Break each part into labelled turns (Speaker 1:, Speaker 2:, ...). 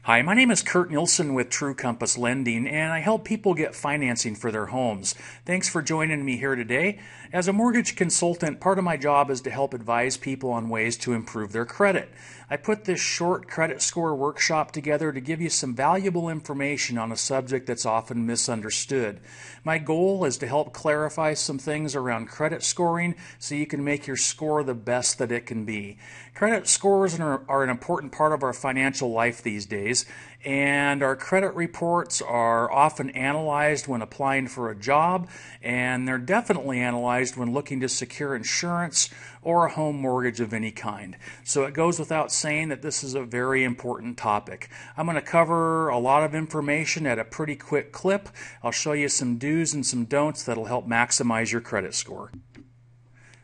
Speaker 1: Hi, my name is Kurt Nielsen with True Compass Lending, and I help people get financing for their homes. Thanks for joining me here today. As a mortgage consultant, part of my job is to help advise people on ways to improve their credit. I put this short credit score workshop together to give you some valuable information on a subject that's often misunderstood. My goal is to help clarify some things around credit scoring so you can make your score the best that it can be. Credit scores are an important part of our financial life these days, and our credit reports are often analyzed when applying for a job, and they're definitely analyzed when looking to secure insurance or a home mortgage of any kind. So it goes without saying that this is a very important topic. I'm going to cover a lot of information at a pretty quick clip. I'll show you some do's and some don'ts that'll help maximize your credit score.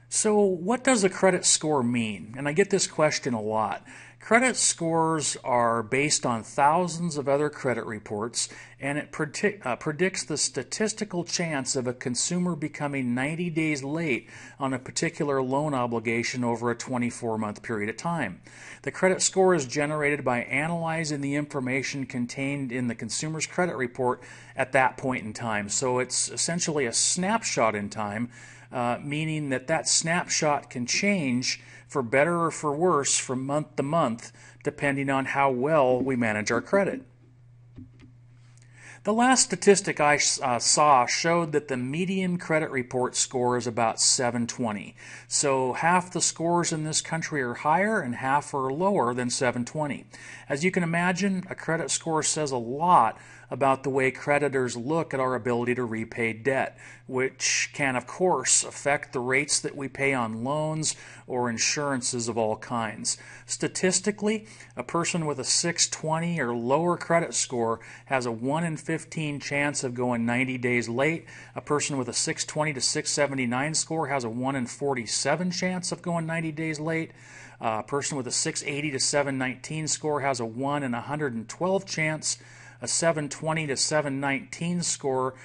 Speaker 1: So what does a credit score mean? And I get this question a lot. Credit scores are based on thousands of other credit reports, and it predicts the statistical chance of a consumer becoming 90 days late on a particular loan obligation over a 24-month period of time. The credit score is generated by analyzing the information contained in the consumer's credit report at that point in time. So it's essentially a snapshot in time, meaning that snapshot can change for better or for worse from month to month, depending on how well we manage our credit. The last statistic I saw showed that the median credit report score is about 720. So half the scores in this country are higher and half are lower than 720. As you can imagine, a credit score says a lot about the way creditors look at our ability to repay debt, which can, of course, affect the rates that we pay on loans or insurances of all kinds. Statistically, a person with a 620 or lower credit score has a 1 in 15 chance of going 90 days late. A person with a 620 to 679 score has a 1 in 47 chance of going 90 days late. A person with a 680 to 719 score has a 1 in 112 chance. A 720 to 719 score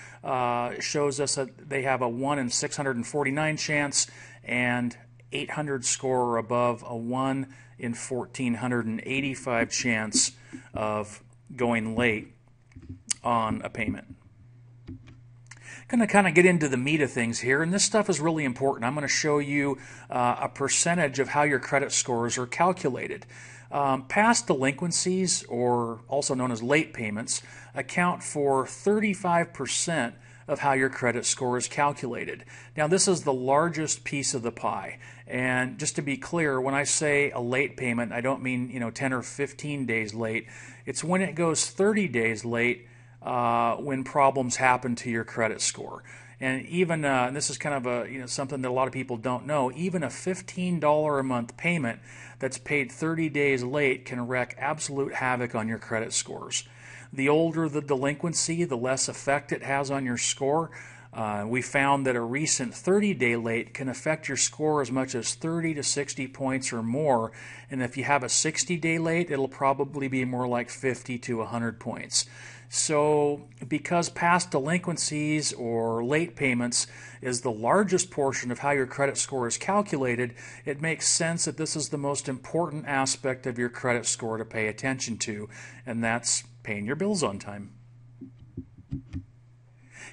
Speaker 1: shows us that they have a 1 in 649 chance, and 800 score or above a 1 in 1485 chance of going late on a payment. Going to kind of get into the meat of things here, and this stuff is really important. I'm going to show you a percentage of how your credit scores are calculated. Past delinquencies, or also known as late payments, account for 35% of how your credit score is calculated. Now, this is the largest piece of the pie. And just to be clear, when I say a late payment, I don't mean 10 or 15 days late. It's when it goes 30 days late when problems happen to your credit score. And even and this is kind of a something that a lot of people don't know. Even a $15 a month payment that's paid 30 days late can wreak absolute havoc on your credit scores. The older the delinquency, the less effect it has on your score. We found that a recent 30-day late can affect your score as much as 30 to 60 points or more. And if you have a 60-day late, it'll probably be more like 50 to 100 points. So because past delinquencies or late payments is the largest portion of how your credit score is calculated, it makes sense that this is the most important aspect of your credit score to pay attention to, and that's paying your bills on time.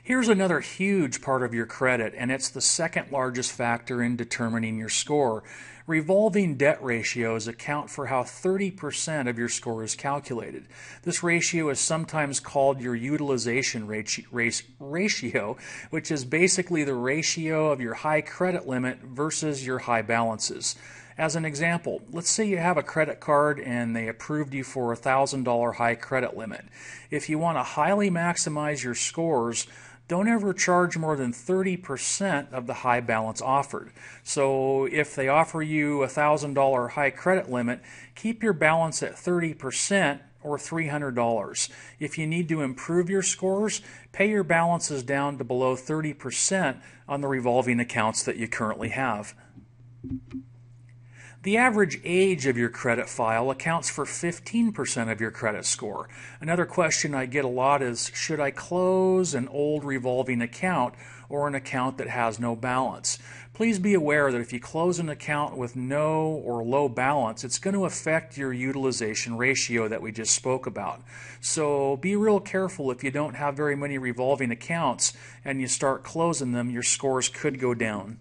Speaker 1: Here's another huge part of your credit, and it's the second largest factor in determining your score. Revolving debt ratios account for how 30% of your score is calculated. This ratio is sometimes called your utilization ratio, which is basically the ratio of your high credit limit versus your high balances. As an example, let's say you have a credit card and they approved you for a $1,000 high credit limit. If you want to highly maximize your scores, don't ever charge more than 30% of the high balance offered. So if they offer you a $1,000 high credit limit, keep your balance at 30% or $300. If you need to improve your scores, pay your balances down to below 30% on the revolving accounts that you currently have. The average age of your credit file accounts for 15% of your credit score. Another question I get a lot is, should I close an old revolving account or an account that has no balance? Please be aware that if you close an account with no or low balance, it's going to affect your utilization ratio that we just spoke about. So be real careful. If you don't have very many revolving accounts and you start closing them, your scores could go down.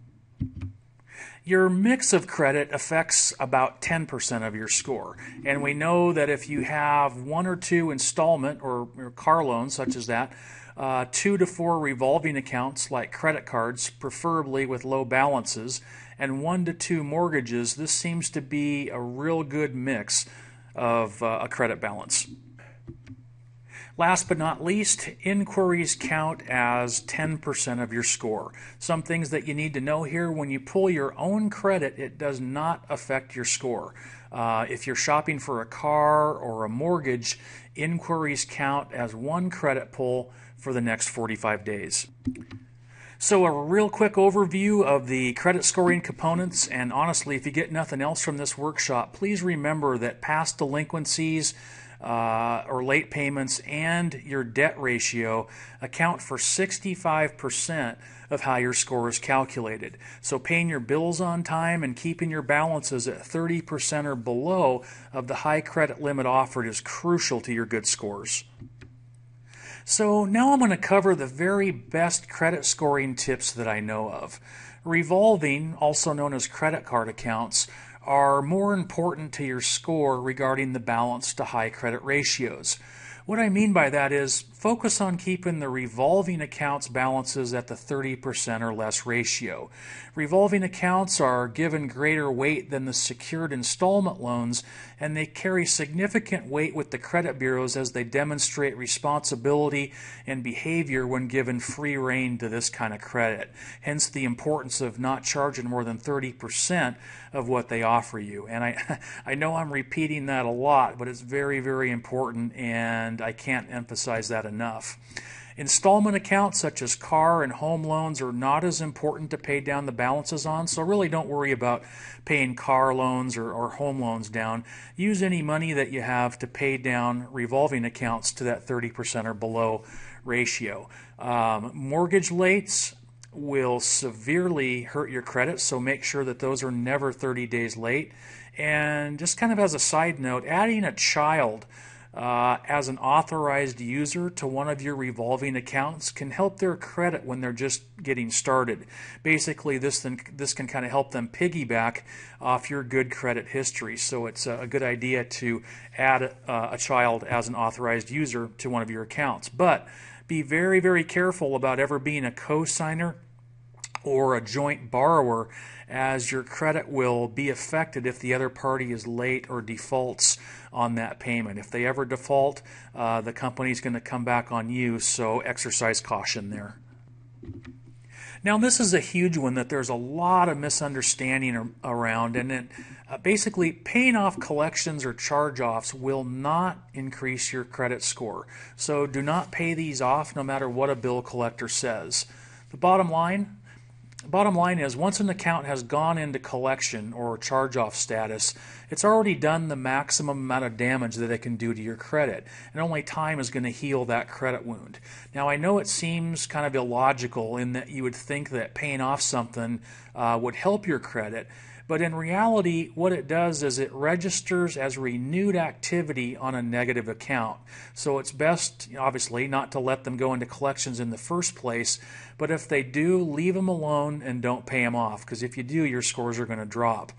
Speaker 1: Your mix of credit affects about 10% of your score. And we know that if you have one or two installment or car loans such as that, 2 to 4 revolving accounts like credit cards, preferably with low balances, and 1 to 2 mortgages, this seems to be a real good mix of a credit balance. Last but not least, inquiries count as 10% of your score. Some things that you need to know here: when you pull your own credit, it does not affect your score. If you're shopping for a car or a mortgage, inquiries count as one credit pull for the next 45 days. So a real quick overview of the credit scoring components, and honestly, if you get nothing else from this workshop, please remember that past delinquencies or late payments and your debt ratio account for 65% of how your score is calculated. So paying your bills on time and keeping your balances at 30% or below of the high credit limit offered is crucial to your good scores. So now I'm going to cover the very best credit scoring tips that I know of. Revolving, also known as credit card accounts, are more important to your score regarding the balance to high credit ratios. What I mean by that is focus on keeping the revolving accounts balances at the 30% or less ratio. Revolving accounts are given greater weight than the secured installment loans, and they carry significant weight with the credit bureaus as they demonstrate responsibility and behavior when given free rein to this kind of credit. Hence the importance of not charging more than 30% of what they offer you. And I know I'm repeating that a lot, but it's very, very important, and I can't emphasize that enough. Installment accounts such as car and home loans are not as important to pay down the balances on, so really don't worry about paying car loans or home loans down. Use any money that you have to pay down revolving accounts to that 30% or below ratio. Mortgage lates will severely hurt your credit, so make sure that those are never 30 days late. And just kind of as a side note, adding a child as an authorized user to one of your revolving accounts can help their credit when they're just getting started. Basically, this can kind of help them piggyback off your good credit history. So it's a good idea to add a child as an authorized user to one of your accounts. But be very, very careful about ever being a co-signer or a joint borrower, as your credit will be affected if the other party is late or defaults on that payment. If they ever default, the company's going to come back on you, so exercise caution there. Now, this is a huge one that there's a lot of misunderstanding around, and basically paying off collections or charge-offs will not increase your credit score. So do not pay these off no matter what a bill collector says. The bottom line is, once an account has gone into collection or charge-off status, it's already done the maximum amount of damage that it can do to your credit, and only time is going to heal that credit wound. Now, I know it seems kind of illogical in that you would think that paying off something would help your credit, but in reality, what it does is it registers as renewed activity on a negative account. So it's best, obviously, not to let them go into collections in the first place, but if they do, leave them alone and don't pay them off, because if you do, your scores are going to drop.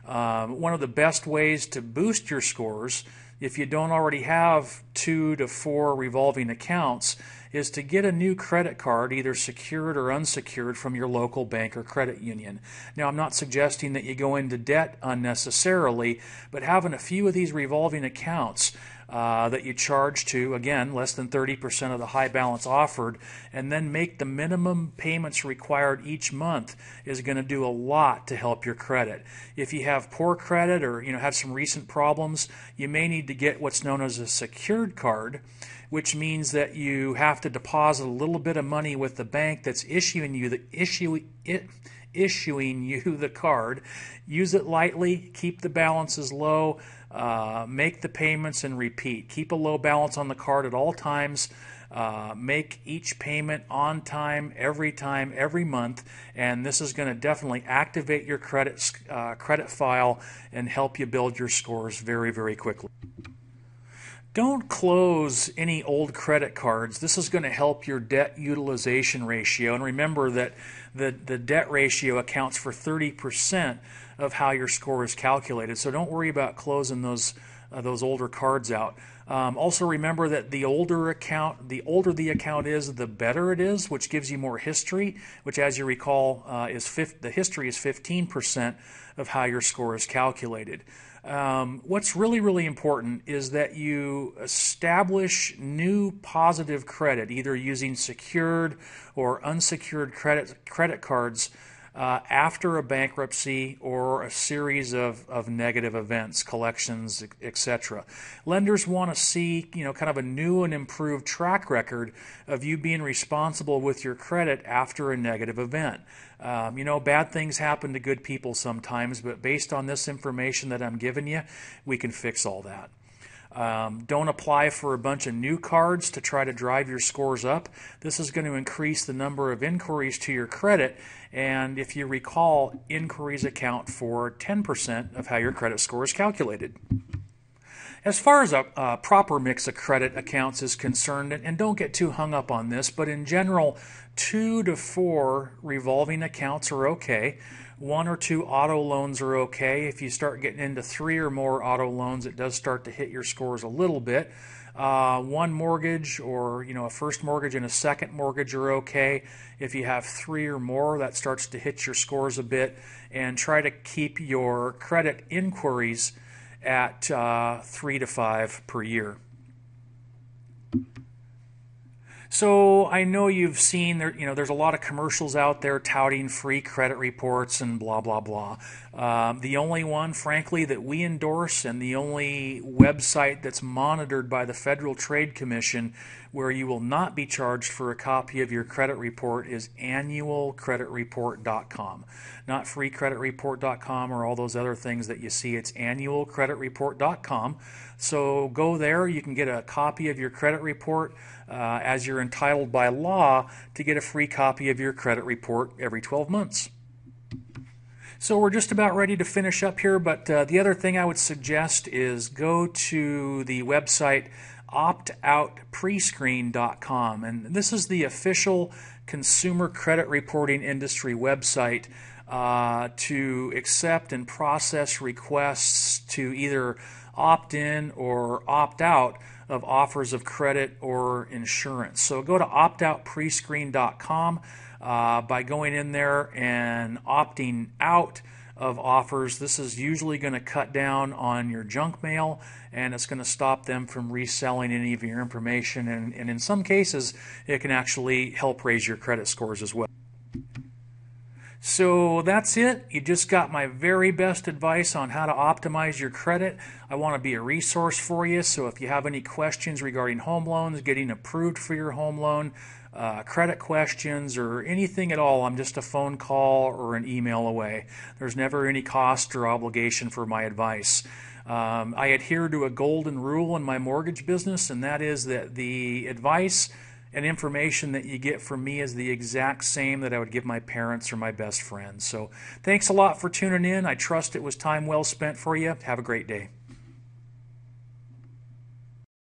Speaker 1: One of the best ways to boost your scores, if you don't already have 2 to 4 revolving accounts, is to get a new credit card, either secured or unsecured, from your local bank or credit union. Now, I'm not suggesting that you go into debt unnecessarily, but having a few of these revolving accounts that you charge to, again, less than 30% of the high balance offered, and then make the minimum payments required each month is going to do a lot to help your credit. If you have poor credit or have some recent problems, you may need to get what's known as a secured card, which means that you have to deposit a little bit of money with the bank that's issuing you issuing you the card. Use it lightly, keep the balances low, make the payments and repeat. Keep a low balance on the card at all times. Make each payment on time, every month, and this is going to definitely activate your credit file and help you build your scores very, very quickly. Don't close any old credit cards. This is going to help your debt utilization ratio. And remember that the debt ratio accounts for 30% of how your score is calculated. So don't worry about closing those older cards out. Also remember that the older the account is, the better it is, which gives you more history, which, as you recall, the history is 15% of how your score is calculated. What's really, really important is that you establish new positive credit, either using secured or unsecured credit cards after a bankruptcy or a series of negative events, collections, etc. Lenders want to see, kind of a new and improved track record of you being responsible with your credit after a negative event. Bad things happen to good people sometimes, but based on this information that I'm giving you, we can fix all that. Don't apply for a bunch of new cards to try to drive your scores up. This is going to increase the number of inquiries to your credit, and if you recall, inquiries account for 10% of how your credit score is calculated. As far as a proper mix of credit accounts is concerned, and don't get too hung up on this, but in general, 2 to 4 revolving accounts are okay. 1 or 2 auto loans are okay. If you start getting into 3 or more auto loans, it does start to hit your scores a little bit. 1 mortgage, or a first mortgage and a second mortgage, are okay. If you have 3 or more, that starts to hit your scores a bit. And try to keep your credit inquiries at 3 to 5 per year. So I know you've seen there's a lot of commercials out there touting free credit reports and blah, blah, blah. The only one, frankly, that we endorse, and the only website that's monitored by the Federal Trade Commission where you will not be charged for a copy of your credit report, is annualcreditreport.com. Not freecreditreport.com or all those other things that you see. It's annualcreditreport.com. So go there. You can get a copy of your credit report, as you're entitled by law to get a free copy of your credit report every 12 months. So we're just about ready to finish up here, but the other thing I would suggest is go to the website optoutprescreen.com, and this is the official consumer credit reporting industry website to accept and process requests to either opt in or opt out of offers of credit or insurance. So go to optoutprescreen.com. By going in there and opting out of offers, this is usually going to cut down on your junk mail, and it's going to stop them from reselling any of your information, and in some cases it can actually help raise your credit scores as well. So that's it. You just got my very best advice on how to optimize your credit. I want to be a resource for you, so if you have any questions regarding home loans, getting approved for your home loan, credit questions, or anything at all, I'm just a phone call or an email away. There's never any cost or obligation for my advice. I adhere to a golden rule in my mortgage business, and that is that the advice and information that you get from me is the exact same that I would give my parents or my best friends. So thanks a lot for tuning in. I trust it was time well spent for you. Have a great day.